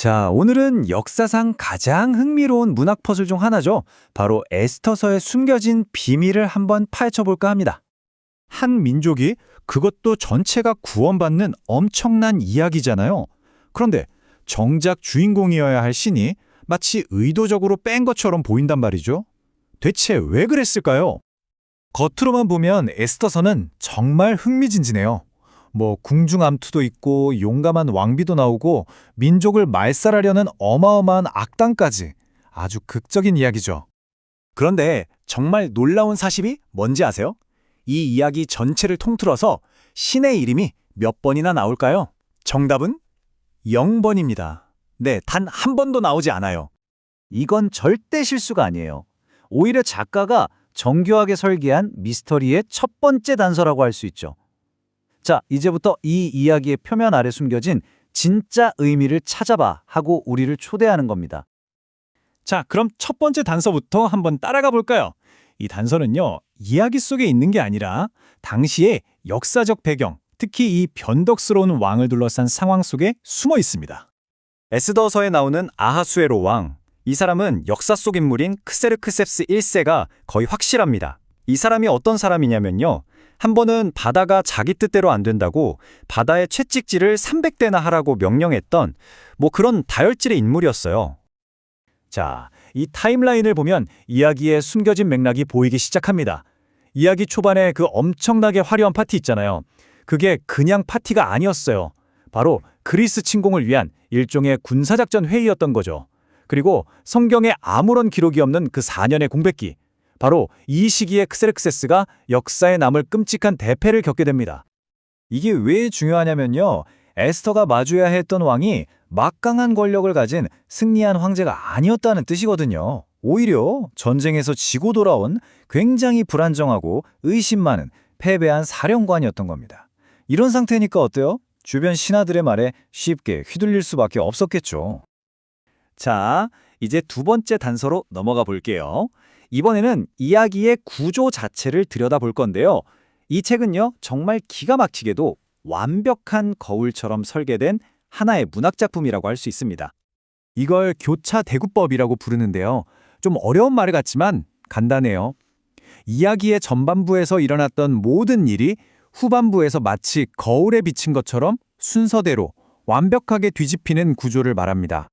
자, 오늘은 역사상 가장 흥미로운 문학 퍼즐 중 하나죠. 바로 에스더서에 숨겨진 비밀을 한번 파헤쳐 볼까 합니다. 한 민족이 그것도 전체가 구원받는 엄청난 이야기잖아요. 그런데 정작 주인공이어야 할 신이 마치 의도적으로 뺀 것처럼 보인단 말이죠. 대체 왜 그랬을까요? 겉으로만 보면 에스더서는 정말 흥미진진해요. 궁중암투도 있고 용감한 왕비도 나오고 민족을 말살하려는 어마어마한 악당까지 아주 극적인 이야기죠. 그런데 정말 놀라운 사실이 뭔지 아세요? 이 이야기 전체를 통틀어서 신의 이름이 몇 번이나 나올까요? 정답은 0번입니다. 네, 단 한 번도 나오지 않아요. 이건 절대 실수가 아니에요. 오히려 작가가 정교하게 설계한 미스터리의 첫 번째 단서라고 할 수 있죠. 자, 이제부터 이 이야기의 표면 아래 숨겨진 진짜 의미를 찾아봐 하고 우리를 초대하는 겁니다. 자, 그럼 첫 번째 단서부터 한번 따라가 볼까요? 이 단서는요, 이야기 속에 있는 게 아니라 당시의 역사적 배경, 특히 이 변덕스러운 왕을 둘러싼 상황 속에 숨어 있습니다. 에스더서에 나오는 아하수에로 왕, 이 사람은 역사 속 인물인 크세르크세스 1세가 거의 확실합니다. 이 사람이 어떤 사람이냐면요, 한 번은 바다가 자기 뜻대로 안 된다고 바다의 채찍질을 300대나 하라고 명령했던 그런 다혈질의 인물이었어요. 자, 이 타임라인을 보면 이야기의 숨겨진 맥락이 보이기 시작합니다. 이야기 초반에 그 엄청나게 화려한 파티 있잖아요. 그게 그냥 파티가 아니었어요. 바로 그리스 침공을 위한 일종의 군사작전 회의였던 거죠. 그리고 성경에 아무런 기록이 없는 그 4년의 공백기, 바로 이 시기에 크세르크세스가 역사에 남을 끔찍한 대패를 겪게 됩니다. 이게 왜 중요하냐면요, 에스더가 마주해야 했던 왕이 막강한 권력을 가진 승리한 황제가 아니었다는 뜻이거든요. 오히려 전쟁에서 지고 돌아온 굉장히 불안정하고 의심 많은 패배한 사령관이었던 겁니다. 이런 상태니까 어때요? 주변 신하들의 말에 쉽게 휘둘릴 수밖에 없었겠죠. 자, 이제 두 번째 단서로 넘어가 볼게요. 이번에는 이야기의 구조 자체를 들여다볼 건데요. 이 책은요, 정말 기가 막히게도 완벽한 거울처럼 설계된 하나의 문학작품이라고 할 수 있습니다. 이걸 교차대구법이라고 부르는데요. 좀 어려운 말 같지만 간단해요. 이야기의 전반부에서 일어났던 모든 일이 후반부에서 마치 거울에 비친 것처럼 순서대로 완벽하게 뒤집히는 구조를 말합니다.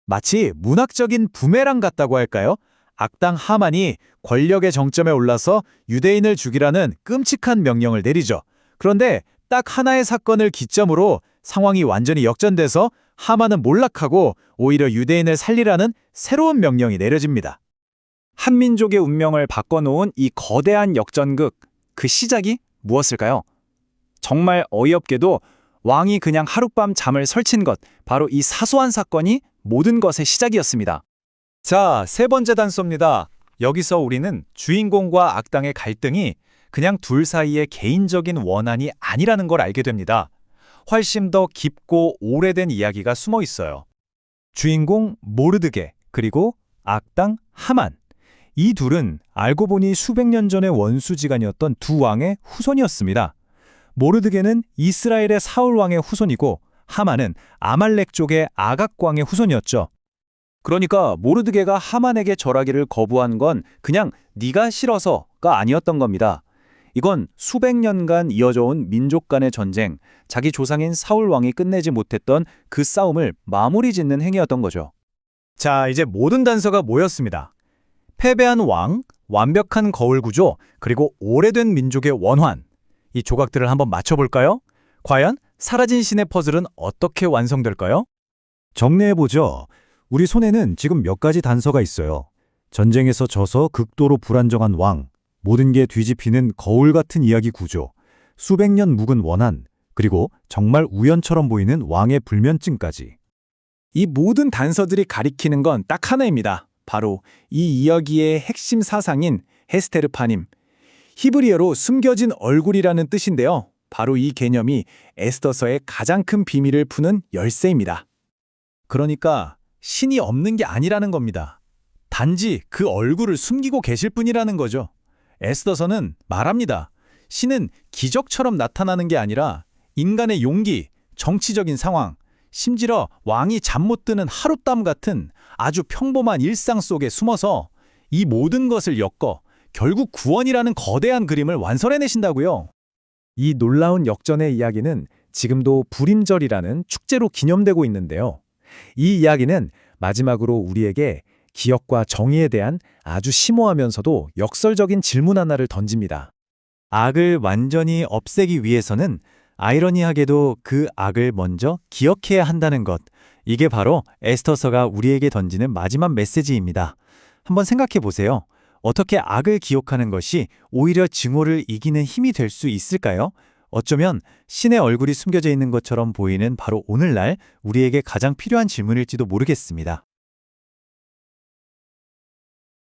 마치 문학적인 부메랑 같다고 할까요? 악당 하만이 권력의 정점에 올라서 유대인을 죽이라는 끔찍한 명령을 내리죠. 그런데 딱 하나의 사건을 기점으로 상황이 완전히 역전돼서 하만은 몰락하고 오히려 유대인을 살리라는 새로운 명령이 내려집니다. 한민족의 운명을 바꿔놓은 이 거대한 역전극, 그 시작이 무엇일까요? 정말 어이없게도 왕이 그냥 하룻밤 잠을 설친 것, 바로 이 사소한 사건이 모든 것의 시작이었습니다. 자, 세 번째 단서입니다. 여기서 우리는 주인공과 악당의 갈등이 그냥 둘 사이의 개인적인 원한이 아니라는 걸 알게 됩니다. 훨씬 더 깊고 오래된 이야기가 숨어 있어요. 주인공 모르드게, 그리고 악당 하만. 이 둘은 알고 보니 수백 년 전의 원수지간이었던 두 왕의 후손이었습니다. 모르드게는 이스라엘의 사울 왕의 후손이고 하만은 아말렉 쪽의 아각 왕의 후손이었죠. 그러니까 모르드게가 하만에게 절하기를 거부한 건 그냥 네가 싫어서가 아니었던 겁니다. 이건 수백 년간 이어져 온 민족 간의 전쟁, 자기 조상인 사울 왕이 끝내지 못했던 그 싸움을 마무리 짓는 행위였던 거죠. 자, 이제 모든 단서가 모였습니다. 패배한 왕, 완벽한 거울 구조, 그리고 오래된 민족의 원환. 이 조각들을 한번 맞춰볼까요? 과연 사라진 신의 퍼즐은 어떻게 완성될까요? 정리해보죠. 우리 손에는 지금 몇 가지 단서가 있어요. 전쟁에서 져서 극도로 불안정한 왕, 모든 게 뒤집히는 거울 같은 이야기 구조, 수백 년 묵은 원한, 그리고 정말 우연처럼 보이는 왕의 불면증까지. 이 모든 단서들이 가리키는 건 딱 하나입니다. 바로 이 이야기의 핵심 사상인 헤스테르파님, 히브리어로 숨겨진 얼굴이라는 뜻인데요. 바로 이 개념이 에스더서의 가장 큰 비밀을 푸는 열쇠입니다. 그러니까 신이 없는 게 아니라는 겁니다. 단지 그 얼굴을 숨기고 계실 뿐이라는 거죠. 에스더서는 말합니다. 신은 기적처럼 나타나는 게 아니라 인간의 용기, 정치적인 상황, 심지어 왕이 잠 못 드는 하룻밤 같은 아주 평범한 일상 속에 숨어서 이 모든 것을 엮어 결국 구원이라는 거대한 그림을 완성해내신다고요. 이 놀라운 역전의 이야기는 지금도 불임절이라는 축제로 기념되고 있는데요. 이 이야기는 마지막으로 우리에게 기억과 정의에 대한 아주 심오하면서도 역설적인 질문 하나를 던집니다. 악을 완전히 없애기 위해서는 아이러니하게도 그 악을 먼저 기억해야 한다는 것. 이게 바로 에스더서가 우리에게 던지는 마지막 메시지입니다. 한번 생각해 보세요. 어떻게 악을 기억하는 것이 오히려 증오를 이기는 힘이 될 수 있을까요? 어쩌면 신의 얼굴이 숨겨져 있는 것처럼 보이는 바로 오늘날 우리에게 가장 필요한 질문일지도 모르겠습니다.